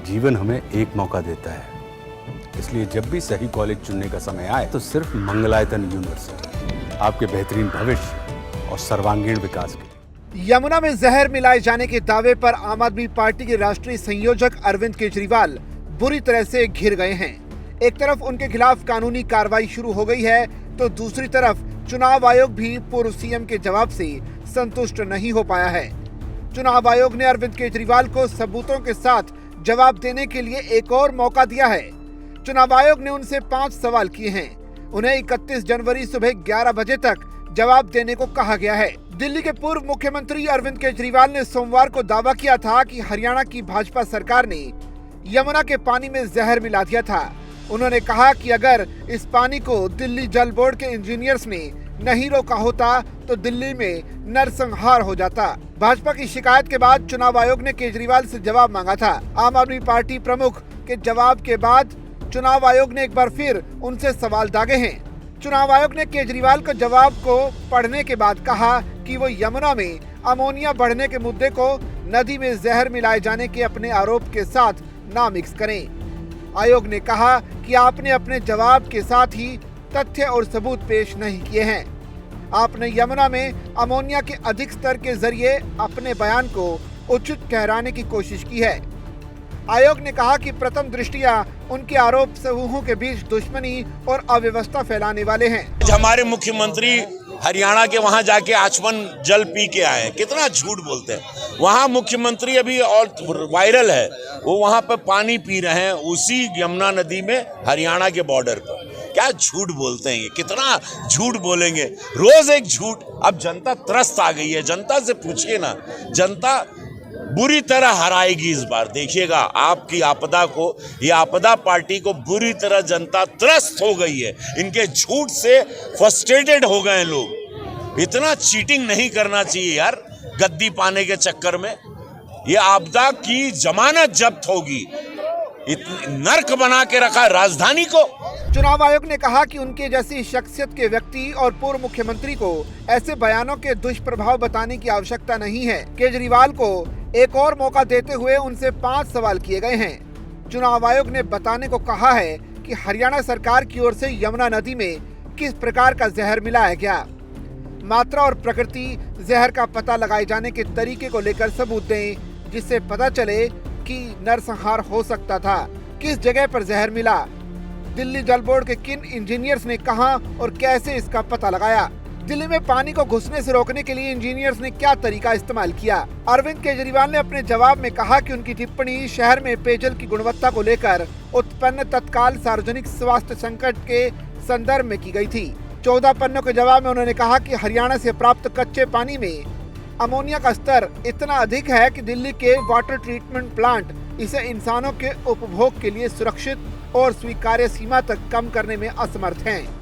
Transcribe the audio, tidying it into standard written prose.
जीवन हमें एक मौका देता है, इसलिए जब भी सही कॉलेज चुनने का समय आए तो सिर्फ मंगलायतन यूनिवर्सिटी आपके बेहतरीन भविष्य और सर्वांगीण विकास के लिए। यमुना में जहर मिलाए जाने के दावे पर आम आदमी पार्टी के राष्ट्रीय संयोजक अरविंद केजरीवाल बुरी तरह से घिर गए हैं। एक तरफ उनके खिलाफ कानूनी कार्रवाई शुरू हो गई है तो दूसरी तरफ चुनाव आयोग भी पूर्व सीएम के जवाब से संतुष्ट नहीं हो पाया है। चुनाव आयोग ने अरविंद केजरीवाल को सबूतों के साथ जवाब देने के लिए एक और मौका दिया है। चुनाव आयोग ने उनसे 5 सवाल किए हैं। उन्हें 31 जनवरी सुबह 11 बजे तक जवाब देने को कहा गया है। दिल्ली के पूर्व मुख्यमंत्री अरविंद केजरीवाल ने सोमवार को दावा किया था कि हरियाणा की भाजपा सरकार ने यमुना के पानी में जहर मिला दिया था। उन्होंने कहा कि अगर इस पानी को दिल्ली जल बोर्ड के इंजीनियर्स ने नहीं रोका होता तो दिल्ली में नरसंहार हो जाता। भाजपा की शिकायत के बाद चुनाव आयोग ने केजरीवाल से जवाब मांगा था। आम आदमी पार्टी प्रमुख के जवाब के बाद चुनाव आयोग ने एक बार फिर उनसे सवाल दागे हैं। चुनाव आयोग ने केजरीवाल के जवाब को पढ़ने के बाद कहा कि वो यमुना में अमोनिया बढ़ने के मुद्दे को नदी में जहर मिलाए जाने के अपने आरोप के साथ ना मिक्स करें। आयोग ने कहा कि आपने अपने जवाब के साथ ही तथ्य और सबूत पेश नहीं किए हैं। आपने यमुना में अमोनिया के अधिक स्तर के जरिए अपने बयान को उचित ठहराने की कोशिश की है। आयोग ने कहा कि प्रथम दृष्टया उनके आरोप समूहों के बीच दुश्मनी और अव्यवस्था फैलाने वाले हैं। हमारे मुख्यमंत्री हरियाणा के वहां जाके आचमन जल पी के आए, कितना झूठ बोलते हैं। वहां मुख्यमंत्री अभी और वायरल है, वो वहां पर पानी पी रहे हैं उसी यमुना नदी में, हरियाणा के बॉर्डर पर। क्या झूठ बोलते हैं ये, कितना झूठ बोलेंगे, रोज एक झूठ। अब जनता त्रस्त आ गई है, जनता से पूछिए ना, जनता बुरी तरह हराएगी इस बार। देखिएगा आपकी आपदा को, ये आपदा पार्टी को बुरी तरह जनता त्रस्त हो गई है। इनके झूठ से फ्रस्ट्रेटेड हो गए लोग। इतना चीटिंग नहीं करना चाहिए यार, गद्दी पाने के चक्कर में। ये आपदा की जमानत जब्त होगी। नर्क बना के रखा राजधानी को। चुनाव आयोग ने कहा कि उनके जैसी शख्सियत के व्यक्ति और पूर्व मुख्यमंत्री को ऐसे बयानों के दुष्प्रभाव बताने की आवश्यकता नहीं है। केजरीवाल को एक और मौका देते हुए उनसे 5 सवाल किए गए हैं। चुनाव आयोग ने बताने को कहा है कि हरियाणा सरकार की ओर से यमुना नदी में किस प्रकार का जहर मिलाया गया। मात्रा और प्रकृति जहर का पता लगाए जाने के तरीके को लेकर सबूत दें, जिससे पता चले कि नरसंहार हो सकता था। किस जगह पर जहर मिला, दिल्ली जल बोर्ड के किन इंजीनियर्स ने कहां और कैसे इसका पता लगाया, दिल्ली में पानी को घुसने से रोकने के लिए इंजीनियर्स ने क्या तरीका इस्तेमाल किया। अरविंद केजरीवाल ने अपने जवाब में कहा कि उनकी टिप्पणी शहर में पेयजल की गुणवत्ता को लेकर उत्पन्न तत्काल सार्वजनिक स्वास्थ्य संकट के संदर्भ में की गई थी। 14 पन्नों के जवाब में उन्होंने कहा कि हरियाणा से प्राप्त कच्चे पानी में अमोनिया का स्तर इतना अधिक है कि दिल्ली के वाटर ट्रीटमेंट प्लांट इसे इंसानों के उपभोग के लिए सुरक्षित और स्वीकार्य सीमा तक कम करने में असमर्थ हैं।